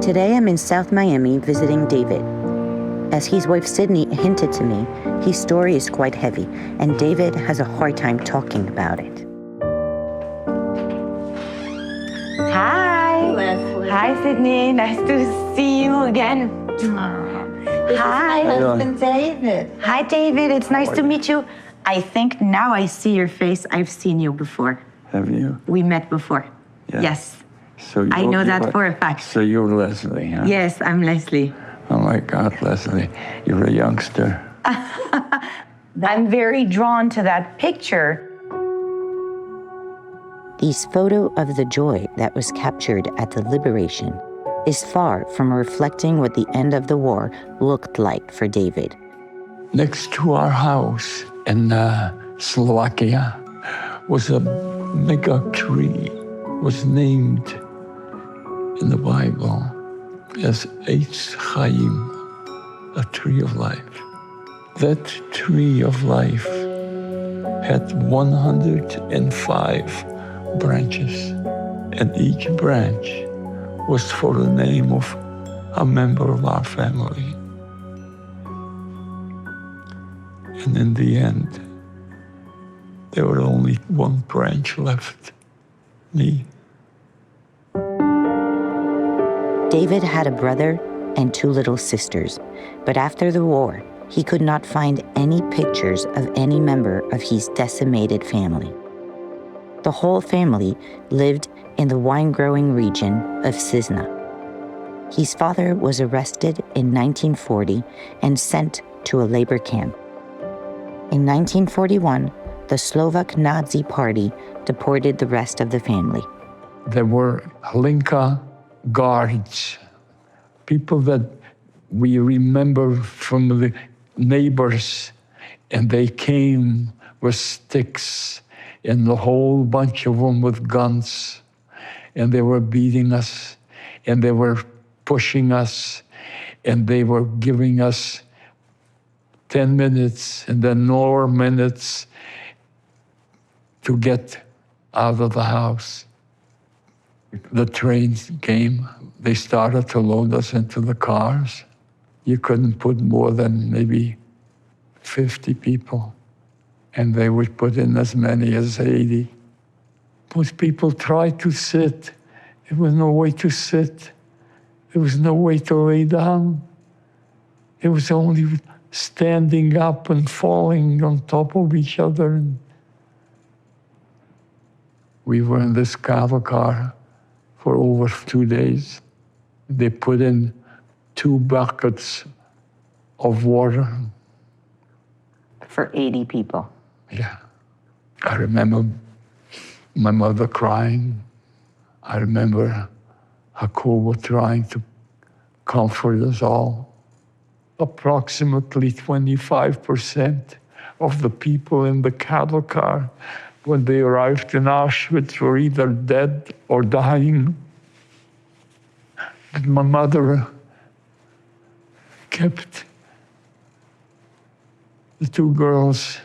Today I'm in South Miami visiting David. As his wife Sydney hinted to me, his story is quite heavy, and David has a hard time talking about it. Hi! Leslie. Hi, Sydney. Nice to see you again. Hi. My husband David. Hi, David. It's nice to meet you. I think now I see your face. I've seen you before. Have you? We met before. Yeah. Yes. So I know that for a fact. So you're Leslie, huh? Yes, I'm Leslie. Oh my God, Leslie, you're a youngster. I'm very drawn to that picture. This photo of the joy that was captured at the liberation is far from reflecting what the end of the war looked like for David. Next to our house in Slovakia was a mega tree, was named in the Bible as Eitz Chaim, a tree of life. That tree of life had 105 branches, and each branch was for the name of a member of our family. And in the end, there was only one branch left, me. David had a brother and 2 little sisters, but after the war, he could not find any pictures of any member of his decimated family. The whole family lived in the wine-growing region of Cisna. His father was arrested in 1940 and sent to a labor camp. In 1941, the Slovak Nazi Party deported the rest of the family. There were Hlinka guards, people that we remember from the neighbors, and they came with sticks and a whole bunch of them with guns, and they were beating us, and they were pushing us, and they were giving us 10 minutes and then more minutes to get out of the house. The trains came. They started to load us into the cars. You couldn't put more than maybe 50 people, and they would put in as many as 80. Most people tried to sit. There was no way to sit. There was no way to lay down. It was only standing up and falling on top of each other. We were in this cattle car for over 2 days. They put in 2 buckets of water. For 80 people. Yeah. I remember my mother crying. I remember Jacobo trying to comfort us all. Approximately 25% of the people in the cattle car, when they arrived in Auschwitz, were either dead or dying. But my mother kept the 2 girls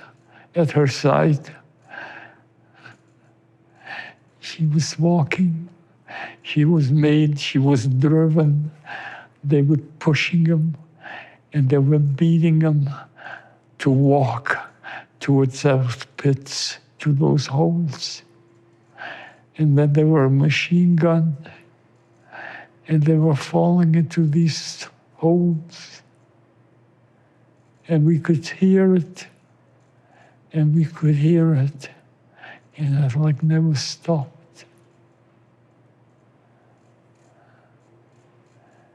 at her side. She was walking, she was made, she was driven. They were pushing them, and they were beating them to walk towards those pits, to those holes. And then they were machine gunned, and they were falling into these holes. And we could hear it, and we could hear it, and it like never stopped.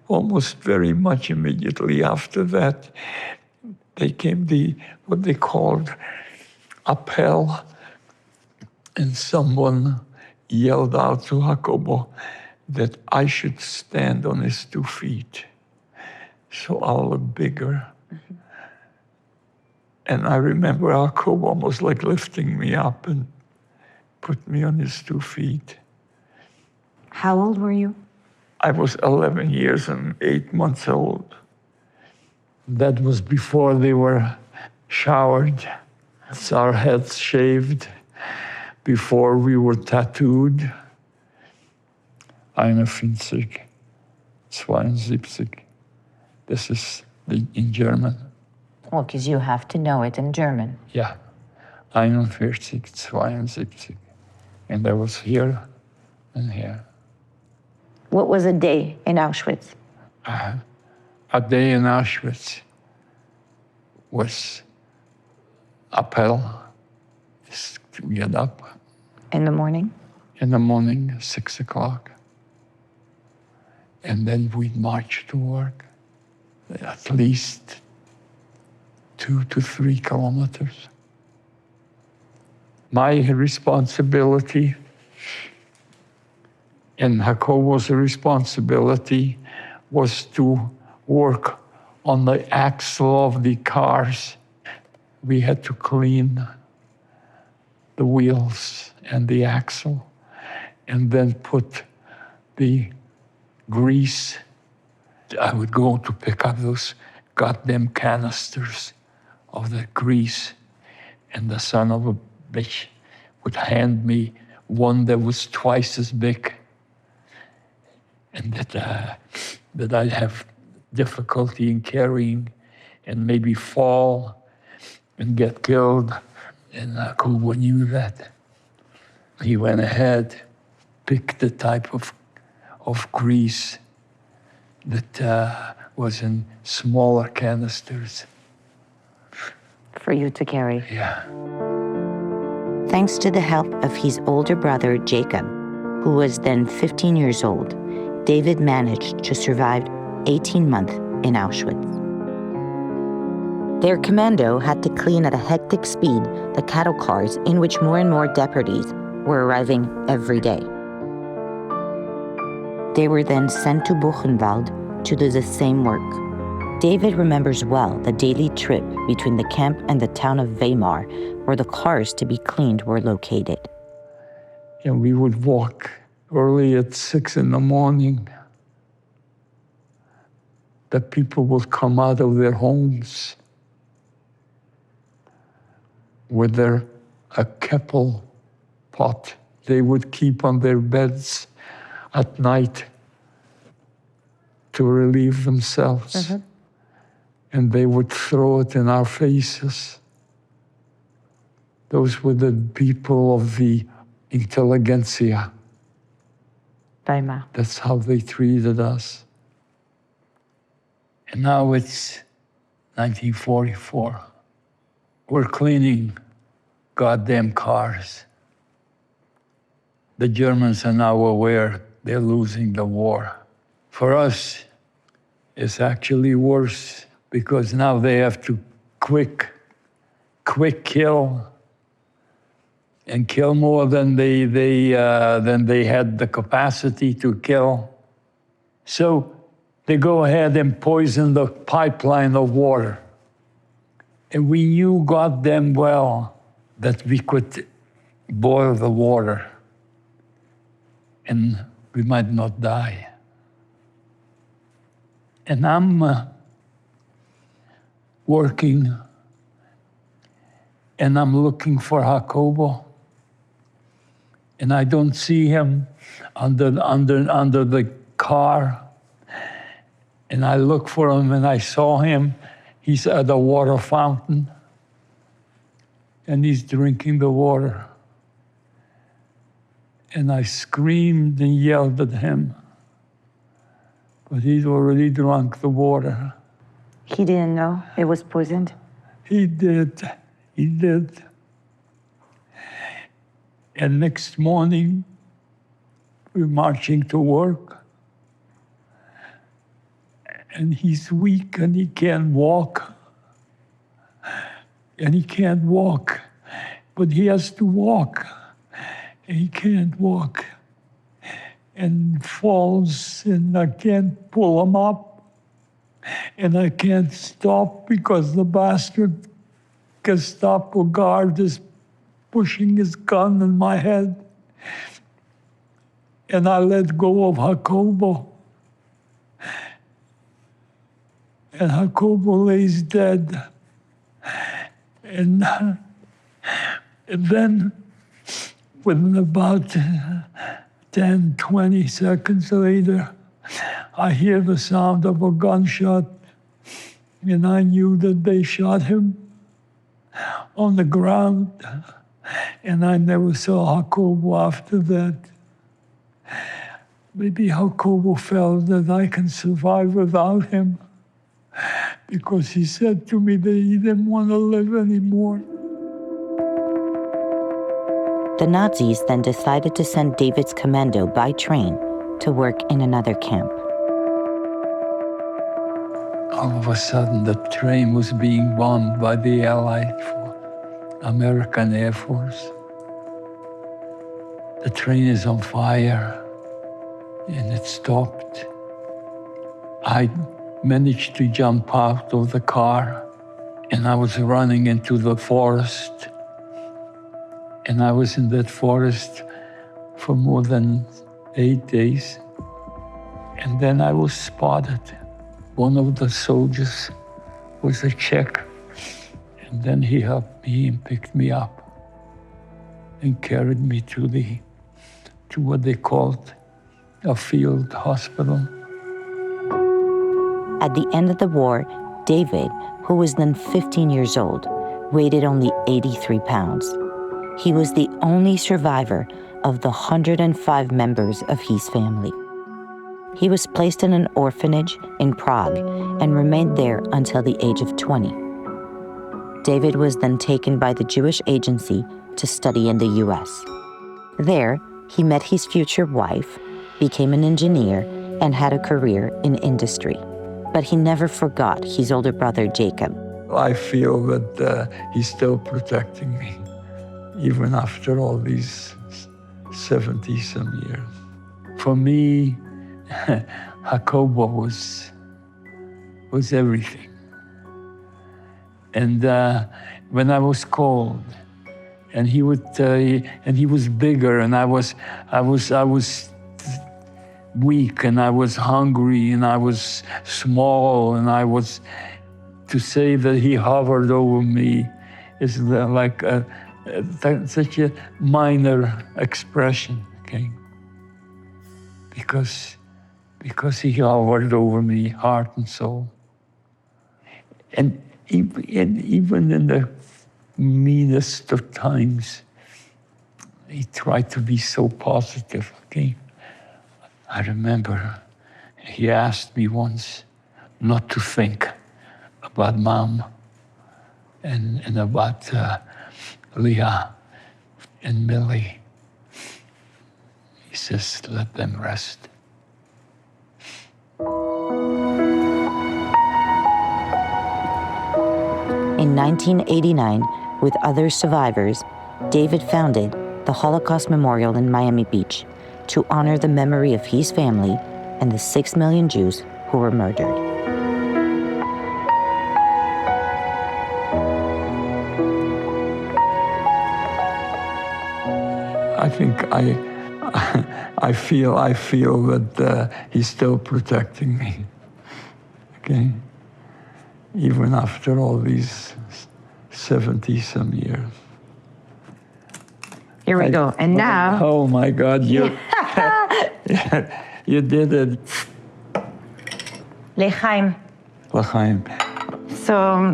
Almost very much immediately after that, they came what they called appel, and someone yelled out to Jacobo that I should stand on his 2 feet, so I'll look bigger. Mm-hmm. And I remember Jacobo almost like lifting me up and put me on his 2 feet. How old were you? I was 11 years and 8 months old. That was before they were showered, our heads shaved, before we were tattooed. 41 72. This is in German. Well, because you have to know it in German. Yeah, 41, 72. And I was here and here. What was a day in Auschwitz? A day in Auschwitz was appel, is to get up In the morning? in the morning, 6 o'clock. And then we'd march to work, at least 2 to 3 kilometers. My responsibility and Jacobo's responsibility was to work on the axle of the cars. We had to clean the wheels and the axle and then put the grease. I would go to pick up those goddamn canisters of the grease, and the son of a bitch would hand me one that was twice as big, and that I'd have difficulty in carrying and maybe fall and get killed. And Jacobo knew that. He went ahead, picked the type of grease that was in smaller canisters. For you to carry. Yeah. Thanks to the help of his older brother, Jacob, who was then 15 years old, David managed to survive 18 months in Auschwitz. Their commando had to clean at a hectic speed the cattle cars in which more and more deputies were arriving every day. They were then sent to Buchenwald to do the same work. David remembers well the daily trip between the camp and the town of Weimar, where the cars to be cleaned were located. And we would walk early at 6 in the morning. The people would come out of their homes with a kettle pot they would keep on their beds at night to relieve themselves. Mm-hmm. And they would throw it in our faces. Those were the people of the intelligentsia. Weimar. That's how they treated us. And now it's 1944. We're cleaning goddamn cars. The Germans are now aware they're losing the war. For us, it's actually worse because now they have to quick kill and kill more than they had the capacity to kill. So they go ahead and poison the pipeline of water. And we knew goddamn well that we could boil the water and we might not die. And I'm working and I'm looking for Jacobo. And I don't see him under the car. And I look for him and I saw him. He's at the water fountain and he's drinking the water. And I screamed and yelled at him, but he'd already drunk the water. He didn't know it was poisoned? He did. And next morning, we're marching to work. And he's weak and he can't walk. And he can't walk, but he has to walk. And he can't walk. And falls, and I can't pull him up. And I can't stop because the bastard Gestapo guard is pushing his gun in my head. And I let go of Jacobo. And Jacobo lays dead. And then, within about 10, 20 seconds later, I hear the sound of a gunshot, and I knew that they shot him on the ground, and I never saw Jacobo after that. Maybe Jacobo felt that I can survive without him, because he said to me that he didn't want to live anymore. The Nazis then decided to send David's commando by train to work in another camp. All of a sudden, the train was being bombed by the Allied American Air Force. The train is on fire, and it stopped. I managed to jump out of the car, and I was running into the forest. And I was in that forest for more than 8 days. And then I was spotted. One of the soldiers was a Czech. And then he helped me and picked me up and carried me to what they called a field hospital. At the end of the war, David, who was then 15 years old, weighed only 83 pounds. He was the only survivor of the 105 members of his family. He was placed in an orphanage in Prague and remained there until the age of 20. David was then taken by the Jewish Agency to study in the US. There, he met his future wife, became an engineer, and had a career in industry. But he never forgot his older brother, Jacob. I feel that he's still protecting me, even after all these 70-some years. For me, Jacobo was everything. And when I was cold, and he was bigger, and I was weak, and I was hungry, and I was small, and I was, to say that he hovered over me is like such a minor expression, okay? Because he hovered over me, heart and soul. And even in the meanest of times, he tried to be so positive, okay? I remember he asked me once not to think about Mom and about Leah and Millie. He says, let them rest. In 1989, with other survivors, David founded the Holocaust Memorial in Miami Beach to honor the memory of his family and the 6 million Jews who were murdered. I think I feel that he's still protecting me, okay? Even after all these 70-some years. Here we go. And now, Oh my God, you did it. L'chaim. L'chaim. So,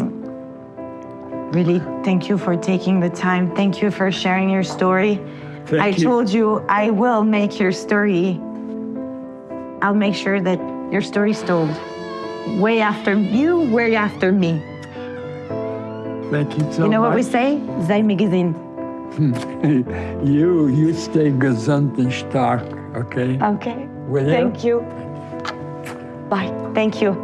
really, thank you for taking the time. Thank you for sharing your story. I told you I will make your story. I'll make sure that your story's told way after you, way after me. Thank you so much. You know what we say? Sei magazine. You stay gesund and stark, okay? Okay. Will you? Thank you. Bye. Thank you.